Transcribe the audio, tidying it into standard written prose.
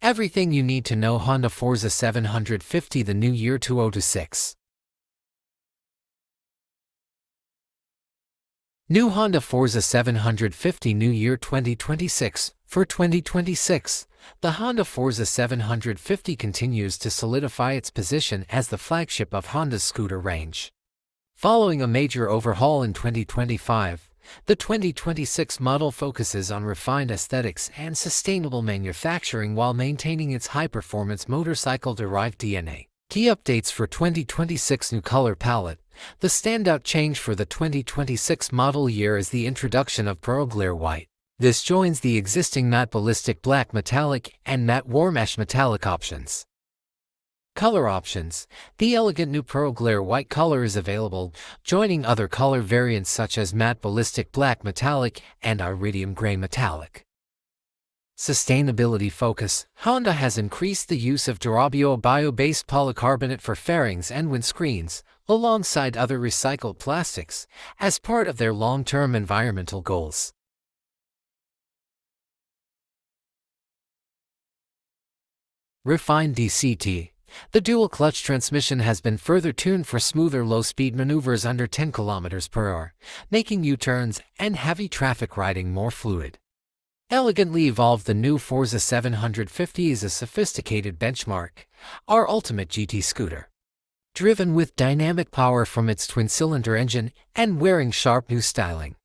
Everything you need to know Honda Forza 750 the new year 2026. New Honda Forza 750 New Year 2026. For 2026, the Honda Forza 750 continues to solidify its position as the flagship of Honda's scooter range. Following a major overhaul in 2025, the 2026 model focuses on refined aesthetics and sustainable manufacturing while maintaining its high-performance motorcycle-derived DNA. Key updates for 2026: new color palette. The standout change for the 2026 model year is the introduction of Pearl Glare White. This joins the existing matte Ballistic Black Metallic and matte Warm Ash Metallic options. Color options. The elegant new Pearl Glare White color is available, joining other color variants such as matte Ballistic Black Metallic and Iridium Gray Metallic. Sustainability focus. Honda has increased the use of Durabio bio-based polycarbonate for fairings and windscreens, alongside other recycled plastics, as part of their long-term environmental goals. Refined DCT. The dual-clutch transmission has been further tuned for smoother low-speed maneuvers under 10 km/h, making U-turns and heavy traffic riding more fluid. Elegantly evolved, the new Forza 750 is a sophisticated benchmark, our ultimate GT scooter. Driven with dynamic power from its twin-cylinder engine and wearing sharp new styling,